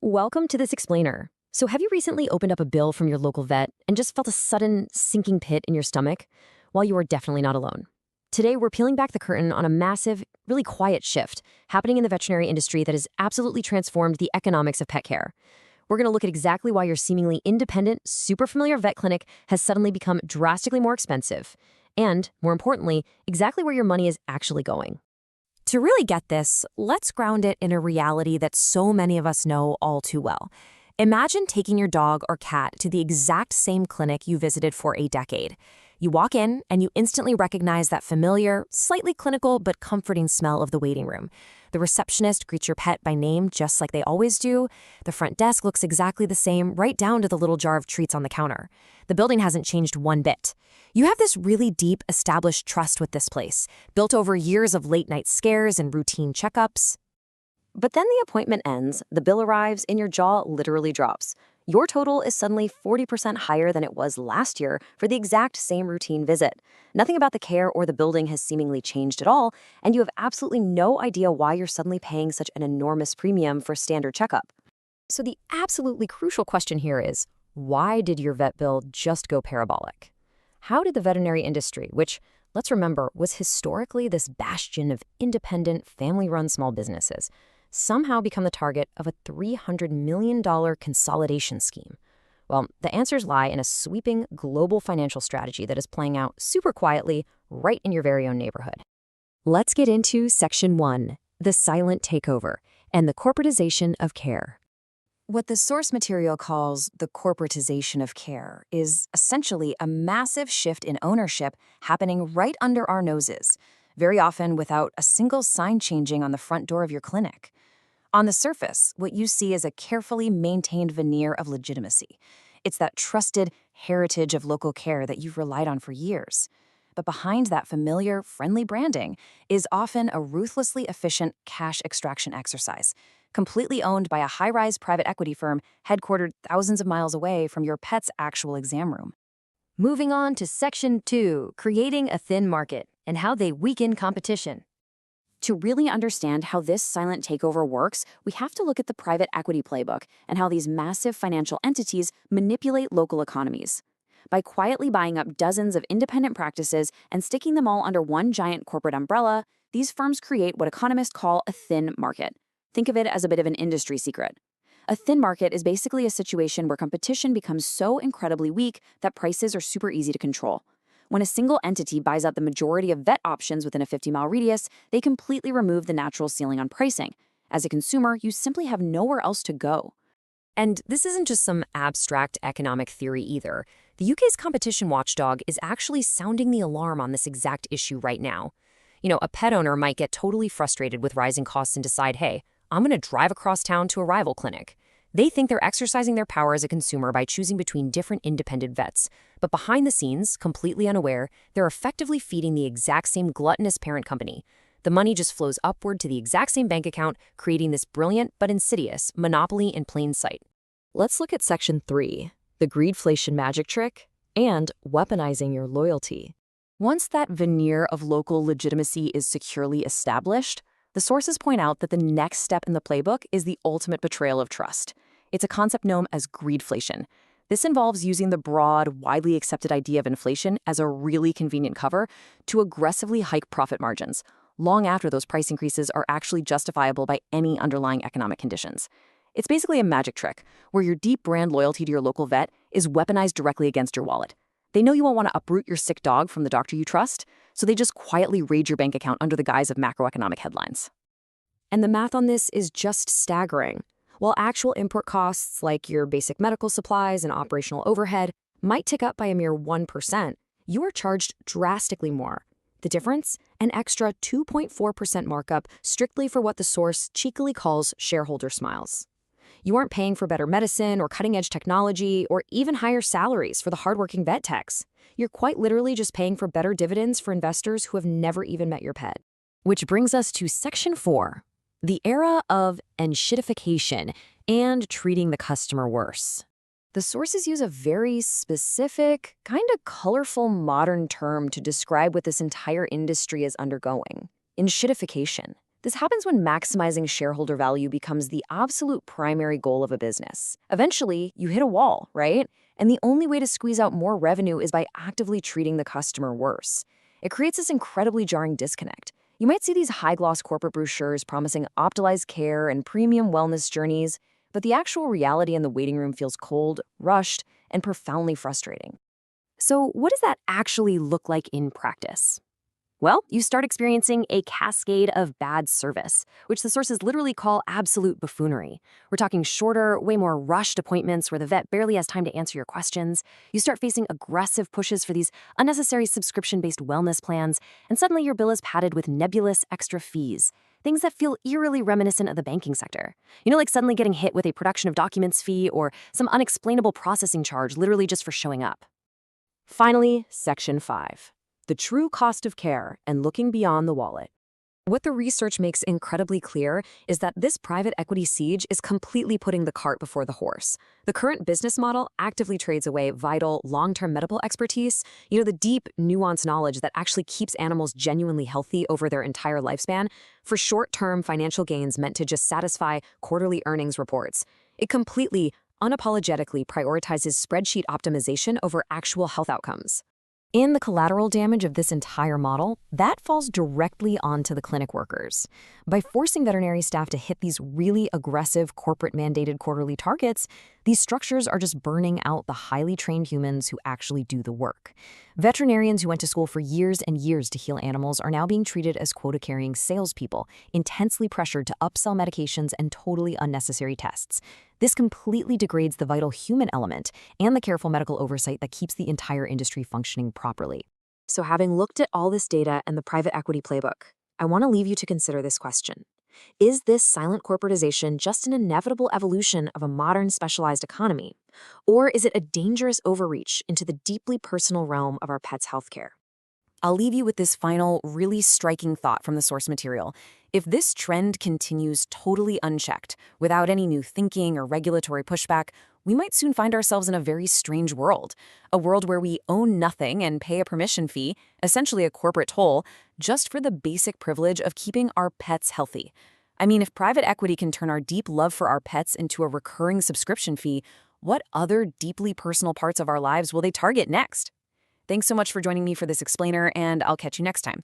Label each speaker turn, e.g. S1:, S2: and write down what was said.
S1: Welcome to this explainer. So, have you recently opened up a bill from your local vet and just felt a sudden sinking pit in your stomach? Well, you are definitely not alone. Today, we're peeling back the curtain on a massive, really quiet shift happening in the veterinary industry that has absolutely transformed the economics of pet care. We're going to look at exactly why your seemingly independent, super familiar vet clinic has suddenly become drastically more expensive. And, more importantly, exactly where your money is actually going.
S2: To really get this, let's ground it in a reality that so many of us know all too well. Imagine taking your dog or cat to the exact same clinic you visited for a decade. You walk in and you instantly recognize that familiar, slightly clinical but comforting smell of the waiting room. The receptionist greets your pet by name just like they always do. The front desk looks exactly the same, right down to the little jar of treats on the counter. The building hasn't changed one bit. You have this really deep, established trust with this place, built over years of late-night scares and routine checkups.
S1: But then the appointment ends, the bill arrives, and your jaw literally drops. Your total is suddenly 40% higher than it was last year for the exact same routine visit. Nothing about the care or the building has seemingly changed at all, and you have absolutely no idea why you're suddenly paying such an enormous premium for standard checkup. So the absolutely crucial question here is, why did your vet bill just go parabolic? How did the veterinary industry, which, let's remember, was historically this bastion of independent, family-run small businesses, somehow become the target of a $300 million consolidation scheme? Well, the answers lie in a sweeping global financial strategy that is playing out super quietly right in your very own neighborhood. Let's get into Section 1, the silent takeover and the corporatization of care.
S2: What the source material calls the corporatization of care is essentially a massive shift in ownership happening right under our noses, very often without a single sign changing on the front door of your clinic. On the surface, what you see is a carefully maintained veneer of legitimacy. It's that trusted heritage of local care that you've relied on for years. But behind that familiar, friendly branding is often a ruthlessly efficient cash extraction exercise, completely owned by a high-rise private equity firm headquartered thousands of miles away from your pet's actual exam room.
S1: Moving on to Section 2, creating a thin market and how they weaken competition. To really understand how this silent takeover works, we have to look at the private equity playbook and how these massive financial entities manipulate local economies. By quietly buying up dozens of independent practices and sticking them all under one giant corporate umbrella, these firms create what economists call a thin market. Think of it as a bit of an industry secret. A thin market is basically a situation where competition becomes so incredibly weak that prices are super easy to control. When a single entity buys out the majority of vet options within a 50-mile radius, they completely remove the natural ceiling on pricing. As a consumer, you simply have nowhere else to go. And this isn't just some abstract economic theory either. The UK's competition watchdog is actually sounding the alarm on this exact issue right now. A pet owner might get totally frustrated with rising costs and decide, hey, I'm going to drive across town to a rival clinic. They think they're exercising their power as a consumer by choosing between different independent vets. But behind the scenes, completely unaware, they're effectively feeding the exact same gluttonous parent company. The money just flows upward to the exact same bank account, creating this brilliant but insidious monopoly in plain sight. Let's look at Section 3, the greedflation magic trick and weaponizing your loyalty. Once that veneer of local legitimacy is securely established, the sources point out that the next step in the playbook is the ultimate betrayal of trust. It's a concept known as greedflation. This involves using the broad, widely accepted idea of inflation as a really convenient cover to aggressively hike profit margins, long after those price increases are actually justifiable by any underlying economic conditions. It's basically a magic trick, where your deep brand loyalty to your local vet is weaponized directly against your wallet. They know you won't want to uproot your sick dog from the doctor you trust, so they just quietly raid your bank account under the guise of macroeconomic headlines. And the math on this is just staggering. While actual import costs like your basic medical supplies and operational overhead might tick up by a mere 1%, you are charged drastically more. The difference? An extra 2.4% markup strictly for what the source cheekily calls shareholder smiles. You aren't paying for better medicine or cutting-edge technology or even higher salaries for the hardworking vet techs. You're quite literally just paying for better dividends for investors who have never even met your pet. Which brings us to Section 4, the era of enshittification and treating the customer worse. The sources use a very specific, kind of colorful modern term to describe what this entire industry is undergoing: enshittification.
S2: This happens when maximizing shareholder value becomes the absolute primary goal of a business. Eventually, you hit a wall, right? And the only way to squeeze out more revenue is by actively treating the customer worse. It creates this incredibly jarring disconnect. You might see these high-gloss corporate brochures promising optimized care and premium wellness journeys, but the actual reality in the waiting room feels cold, rushed, and profoundly frustrating.
S1: So, what does that actually look like in practice? Well, you start experiencing a cascade of bad service, which the sources literally call absolute buffoonery. We're talking shorter, way more rushed appointments where the vet barely has time to answer your questions. You start facing aggressive pushes for these unnecessary subscription-based wellness plans, and suddenly your bill is padded with nebulous extra fees. Things that feel eerily reminiscent of the banking sector. Like suddenly getting hit with a production of documents fee or some unexplainable processing charge literally just for showing up. Finally, Section 5. The true cost of care and looking beyond the wallet.
S2: What the research makes incredibly clear is that this private equity siege is completely putting the cart before the horse. The current business model actively trades away vital, long-term medical expertise, the deep, nuanced knowledge that actually keeps animals genuinely healthy over their entire lifespan, for short-term financial gains meant to just satisfy quarterly earnings reports. It completely, unapologetically prioritizes spreadsheet optimization over actual health outcomes. And the collateral damage of this entire model, that falls directly onto the clinic workers. By forcing veterinary staff to hit these really aggressive corporate-mandated quarterly targets, these structures are just burning out the highly trained humans who actually do the work. Veterinarians who went to school for years and years to heal animals are now being treated as quota-carrying salespeople, intensely pressured to upsell medications and totally unnecessary tests. This completely degrades the vital human element and the careful medical oversight that keeps the entire industry functioning properly. So having looked at all this data and the private equity playbook, I want to leave you to consider this question. Is this silent corporatization just an inevitable evolution of a modern specialized economy? Or is it a dangerous overreach into the deeply personal realm of our pets' healthcare? I'll leave you with this final, really striking thought from the source material. If this trend continues totally unchecked, without any new thinking or regulatory pushback, we might soon find ourselves in a very strange world. A world where we own nothing and pay a permission fee, essentially a corporate toll, just for the basic privilege of keeping our pets healthy. I mean, if private equity can turn our deep love for our pets into a recurring subscription fee, what other deeply personal parts of our lives will they target next? Thanks so much for joining me for this explainer, and I'll catch you next time.